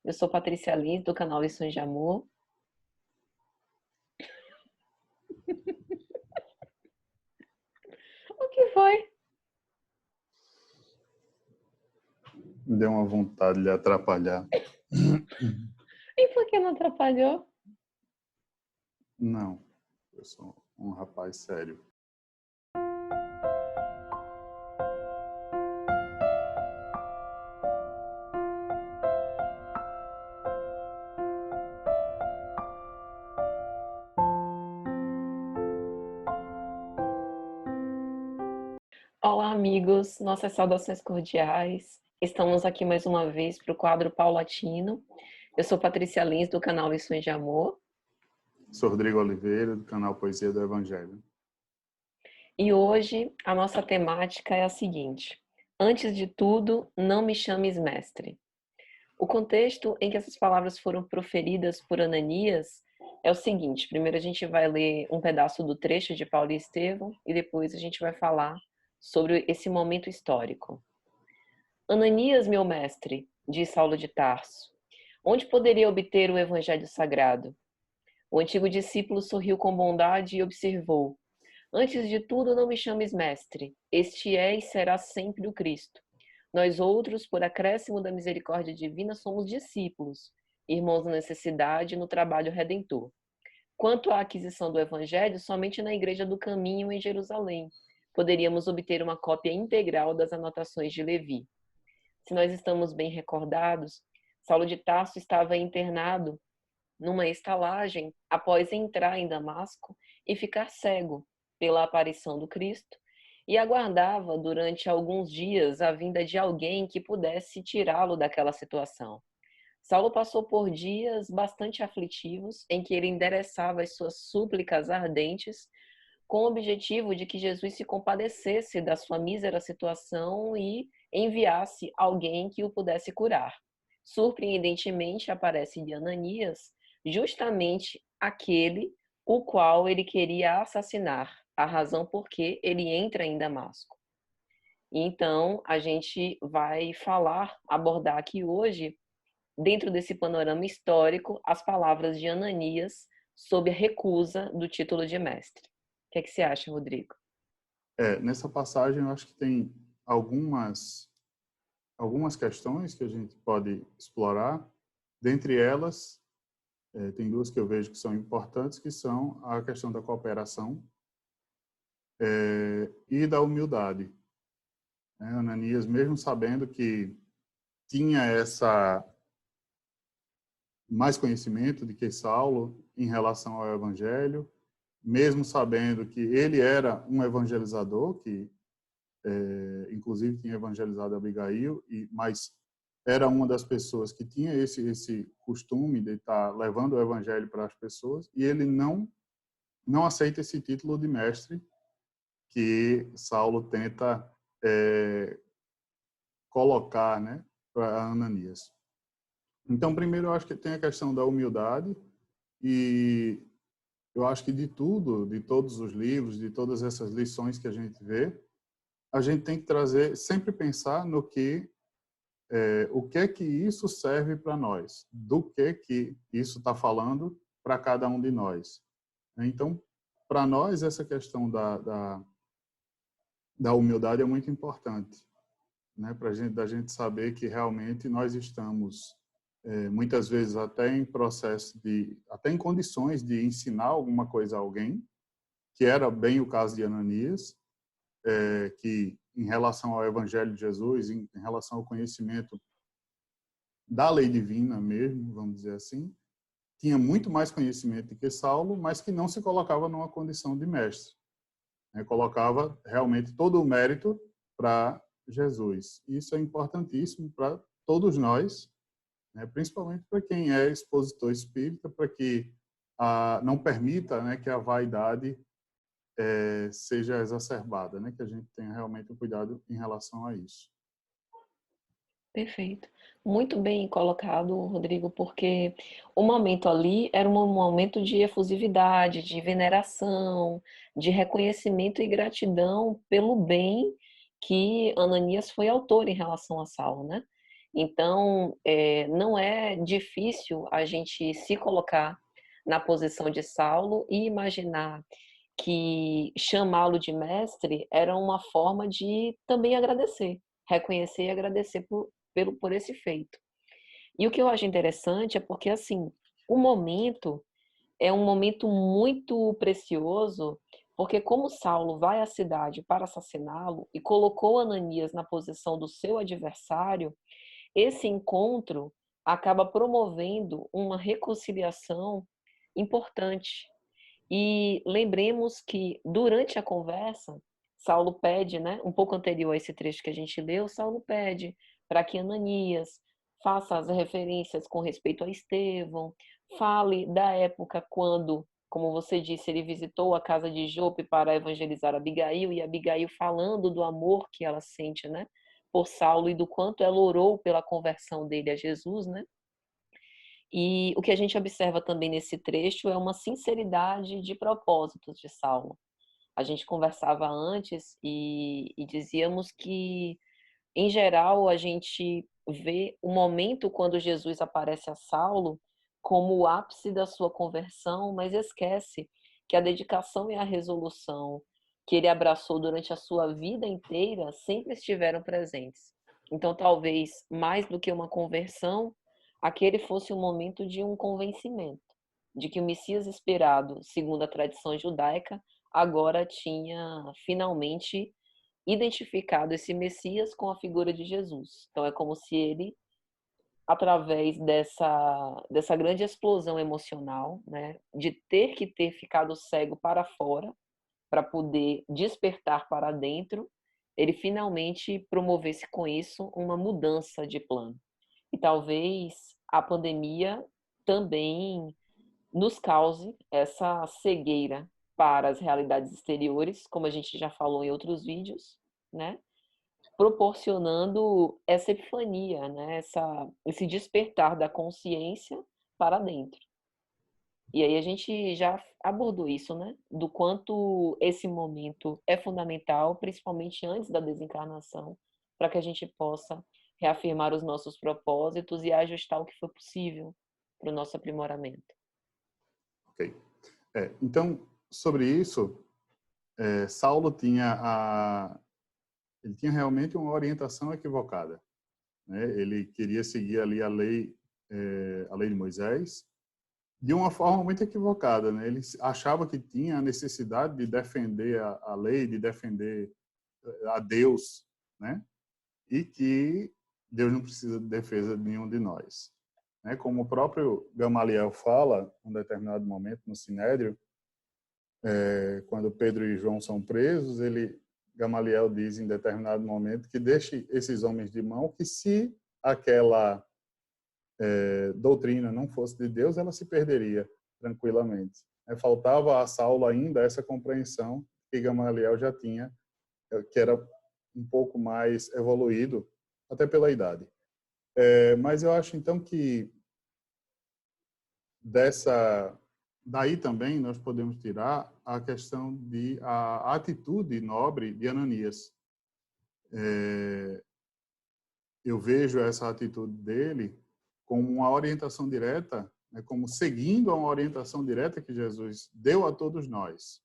Eu sou Patrícia Lins, do canal Lições de Amor. O que foi? Me deu uma vontade de lhe atrapalhar. E por que não atrapalhou? Não, eu sou um rapaz sério. Olá, amigos. Nossas saudações cordiais. Estamos aqui mais uma vez para o quadro Paulatino. Eu sou Patrícia Lins, do canal Lições de Amor. Sou Rodrigo Oliveira, do canal Poesia do Evangelho. E hoje a nossa temática é a seguinte: antes de tudo, não me chames mestre. O contexto em que essas palavras foram proferidas por Ananias é o seguinte: primeiro a gente vai ler um pedaço do trecho de Paulo e Estevão e depois a gente vai falar sobre esse momento histórico. Ananias, meu mestre, diz Saulo de Tarso, onde poderia obter o evangelho sagrado? O antigo discípulo sorriu com bondade e observou: antes de tudo, não me chames mestre. Este é e será sempre o Cristo. Nós outros, por acréscimo da misericórdia divina, somos discípulos, irmãos na necessidade e no trabalho redentor. Quanto à aquisição do Evangelho, somente na Igreja do Caminho, em Jerusalém, poderíamos obter uma cópia integral das anotações de Levi. Se nós estamos bem recordados, Saulo de Tarso estava internado numa estalagem após entrar em Damasco e ficar cego pela aparição do Cristo, e aguardava durante alguns dias a vinda de alguém que pudesse tirá-lo daquela situação. Saulo passou por dias bastante aflitivos, em que ele endereçava as suas súplicas ardentes, com o objetivo de que Jesus se compadecesse da sua mísera situação e enviasse alguém que o pudesse curar. Surpreendentemente, aparece de Ananias, justamente aquele o qual ele queria assassinar, a razão por que ele entra em Damasco. Então, a gente vai abordar aqui hoje, dentro desse panorama histórico, as palavras de Ananias sobre a recusa do título de mestre. O que é que você acha, Rodrigo? Nessa passagem eu acho que tem algumas questões que a gente pode explorar. Dentre elas, tem duas que eu vejo que são importantes, que são a questão da cooperação e da humildade. Ananias, mesmo sabendo que tinha mais conhecimento de que Saulo em relação ao Evangelho, mesmo sabendo que ele era um evangelizador, que inclusive tinha evangelizado Abigail, mas era uma das pessoas que tinha esse costume de estar levando o Evangelho para as pessoas, e ele não aceita esse título de mestre que Saulo tenta colocar, né, para Ananias. Então, primeiro, eu acho que tem a questão da humildade, e eu acho que de tudo, de todos os livros, de todas essas lições que a gente vê, a gente tem que trazer, sempre pensar no que, o que é que isso serve para nós, do que isso está falando para cada um de nós. Então, para nós, essa questão da humildade é muito importante, né? Para da gente saber que realmente nós estamos muitas vezes até em processo até em condições de ensinar alguma coisa a alguém, que era bem o caso de Ananias, que em relação ao Evangelho de Jesus, em relação ao conhecimento da lei divina mesmo, vamos dizer assim, tinha muito mais conhecimento do que Saulo, mas que não se colocava numa condição de mestre, né? Colocava realmente todo o mérito para Jesus. Isso é importantíssimo para todos nós, né? Principalmente para quem é expositor espírita, para que não permita, né, que a vaidade seja exacerbada, né? Que a gente tenha realmente um cuidado em relação a isso. Perfeito. Muito bem colocado, Rodrigo, porque o momento ali era um momento de efusividade, de veneração, de reconhecimento e gratidão pelo bem que Ananias foi autor em relação a Saulo, né? Então, não é difícil a gente se colocar na posição de Saulo e imaginar que chamá-lo de mestre era uma forma de também agradecer, reconhecer e agradecer por esse feito. E o que eu acho interessante é porque, assim, o momento é um momento muito precioso, porque como Saulo vai à cidade para assassiná-lo e colocou Ananias na posição do seu adversário, esse encontro acaba promovendo uma reconciliação importante. E lembremos que durante a conversa, Saulo pede, né, um pouco anterior a esse trecho que a gente leu, Saulo pede para que Ananias faça as referências com respeito a Estevão, fale da época quando, como você disse, ele visitou a casa de Jope para evangelizar Abigail, e Abigail falando do amor que ela sente, né, por Saulo e do quanto ela orou pela conversão dele a Jesus, né? E o que a gente observa também nesse trecho é uma sinceridade de propósitos de Saulo. A gente conversava antes e dizíamos que, em geral, a gente vê o momento quando Jesus aparece a Saulo como o ápice da sua conversão, mas esquece que a dedicação e a resolução que ele abraçou durante a sua vida inteira sempre estiveram presentes. Então, talvez, mais do que uma conversão, aquele fosse o momento de um convencimento, de que o Messias esperado, segundo a tradição judaica, agora tinha finalmente identificado esse Messias com a figura de Jesus. Então é como se ele, através dessa grande explosão emocional, né, de ter ficado cego para fora, para poder despertar para dentro, ele finalmente promovesse com isso uma mudança de plano. E talvez a pandemia também nos cause essa cegueira para as realidades exteriores, como a gente já falou em outros vídeos, né? Proporcionando essa epifania, né? Esse despertar da consciência para dentro. E aí a gente já abordou isso, né? Do quanto esse momento é fundamental, principalmente antes da desencarnação, para que a gente possa reafirmar os nossos propósitos e ajustar o que for possível para o nosso aprimoramento. Ok. Então, sobre isso, Saulo ele tinha realmente uma orientação equivocada, né? Ele queria seguir ali a lei de Moisés de uma forma muito equivocada, né? Ele achava que tinha a necessidade de defender a lei, de defender a Deus, né? E que Deus não precisa de defesa de nenhum de nós, né? Como o próprio Gamaliel fala, em um determinado momento no Sinédrio, quando Pedro e João são presos, Gamaliel diz em determinado momento que deixe esses homens de mão, que se aquela doutrina não fosse de Deus, ela se perderia tranquilamente. Faltava a Saulo ainda essa compreensão que Gamaliel já tinha, que era um pouco mais evoluído, até pela idade. Mas eu acho então que daí também nós podemos tirar a questão a atitude nobre de Ananias. Eu vejo essa atitude dele como uma orientação direta, né, como seguindo a uma orientação direta que Jesus deu a todos nós,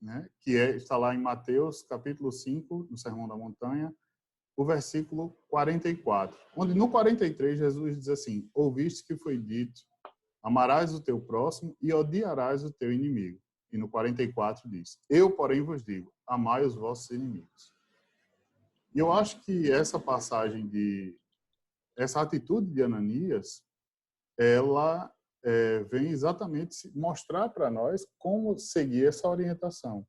né, está lá em Mateus, capítulo 5, no Sermão da Montanha, o versículo 44, onde no 43 Jesus diz assim: ouviste que foi dito, amarás o teu próximo e odiarás o teu inimigo. E no 44 diz: eu, porém, vos digo, amai os vossos inimigos. E eu acho que essa atitude de Ananias, ela vem exatamente mostrar para nós como seguir essa orientação.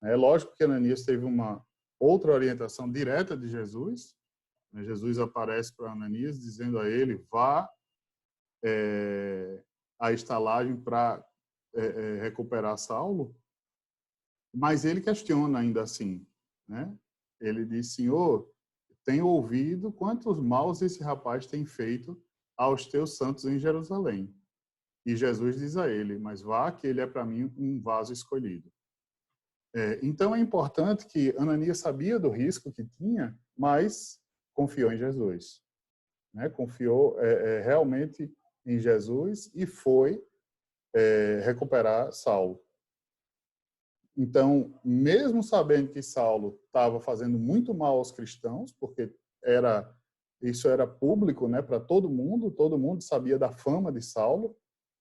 É lógico que Ananias teve uma outra orientação direta de Jesus. Jesus aparece para Ananias dizendo a ele: vá à estalagem para recuperar Saulo, mas ele questiona ainda assim, né? Ele diz: Senhor, tenho ouvido quantos maus esse rapaz tem feito aos teus santos em Jerusalém. E Jesus diz a ele: mas vá, que ele é para mim um vaso escolhido. Então é importante que Ananias sabia do risco que tinha, mas confiou em Jesus. né? Confiou realmente em Jesus e foi recuperar Saulo. Então, mesmo sabendo que Saulo estava fazendo muito mal aos cristãos, porque isso era público, né, para todo mundo sabia da fama de Saulo,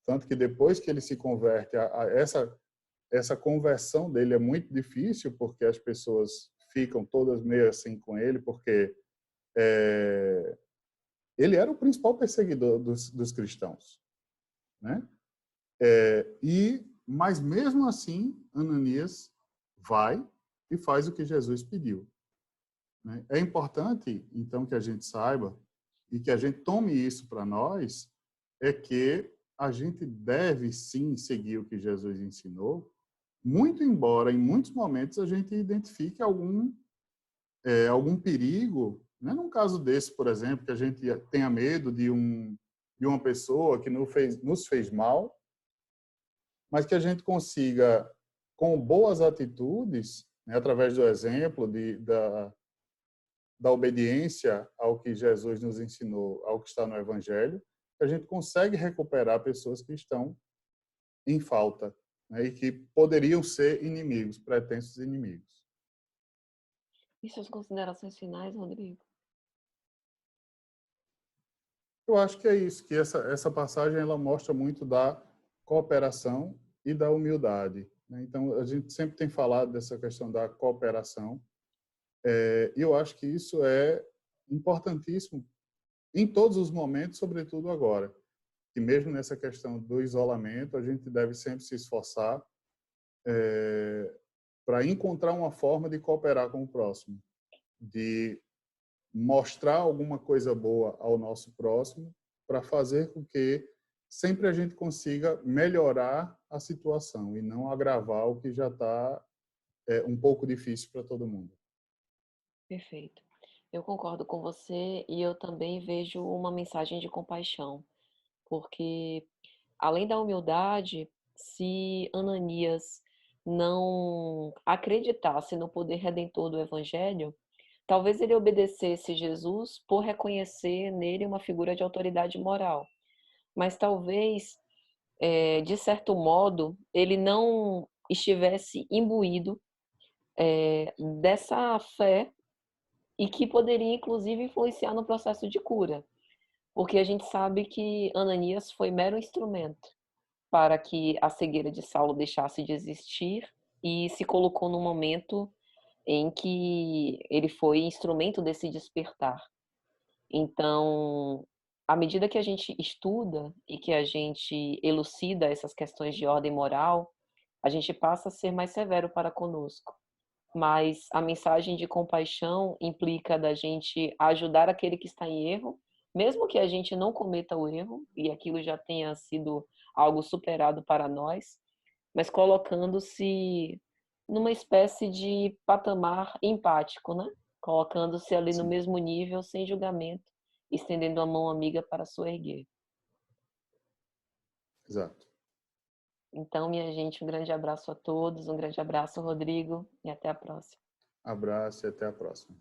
tanto que depois que ele se converte, essa conversão dele é muito difícil, porque as pessoas ficam todas meio assim com ele, porque ele era o principal perseguidor dos cristãos, né? Mas mesmo assim, Ananias vai e faz o que Jesus pediu, né? É importante, então, que a gente saiba e que a gente tome isso para nós, é que a gente deve sim seguir o que Jesus ensinou, muito embora em muitos momentos a gente identifique algum perigo, né? Num caso desse, por exemplo, que a gente tenha medo de uma pessoa que nos fez mal, mas que a gente consiga, com boas atitudes, né, através do exemplo, da obediência ao que Jesus nos ensinou, ao que está no Evangelho, a gente consegue recuperar pessoas que estão em falta, né, e que poderiam ser inimigos, pretensos inimigos. E suas considerações finais, Rodrigo? Eu acho que é isso, que essa passagem ela mostra muito da cooperação e da humildade, né? Então, a gente sempre tem falado dessa questão da cooperação, e eu acho que isso é importantíssimo em todos os momentos, sobretudo agora. E mesmo nessa questão do isolamento, a gente deve sempre se esforçar para encontrar uma forma de cooperar com o próximo, de mostrar alguma coisa boa ao nosso próximo, para fazer com que sempre a gente consiga melhorar a situação e não agravar o que já está um pouco difícil para todo mundo. Perfeito. Eu concordo com você e eu também vejo uma mensagem de compaixão, porque além da humildade, se Ananias não acreditasse no poder redentor do Evangelho, talvez ele obedecesse Jesus por reconhecer nele uma figura de autoridade moral. Mas talvez, de certo modo, ele não estivesse imbuído, dessa fé e que poderia, inclusive, influenciar no processo de cura. Porque a gente sabe que Ananias foi mero instrumento para que a cegueira de Saulo deixasse de existir e se colocou no momento em que ele foi instrumento desse despertar. Então, à medida que a gente estuda e que a gente elucida essas questões de ordem moral, a gente passa a ser mais severo para conosco. Mas a mensagem de compaixão implica da gente ajudar aquele que está em erro, mesmo que a gente não cometa o erro e aquilo já tenha sido algo superado para nós, mas colocando-se numa espécie de patamar empático, né? Colocando-se ali no Sim, mesmo nível, sem julgamento, estendendo a mão amiga para soerguer. exato. Então, minha gente, um grande abraço a todos, um grande abraço, Rodrigo, e até a próxima. Abraço e até a próxima.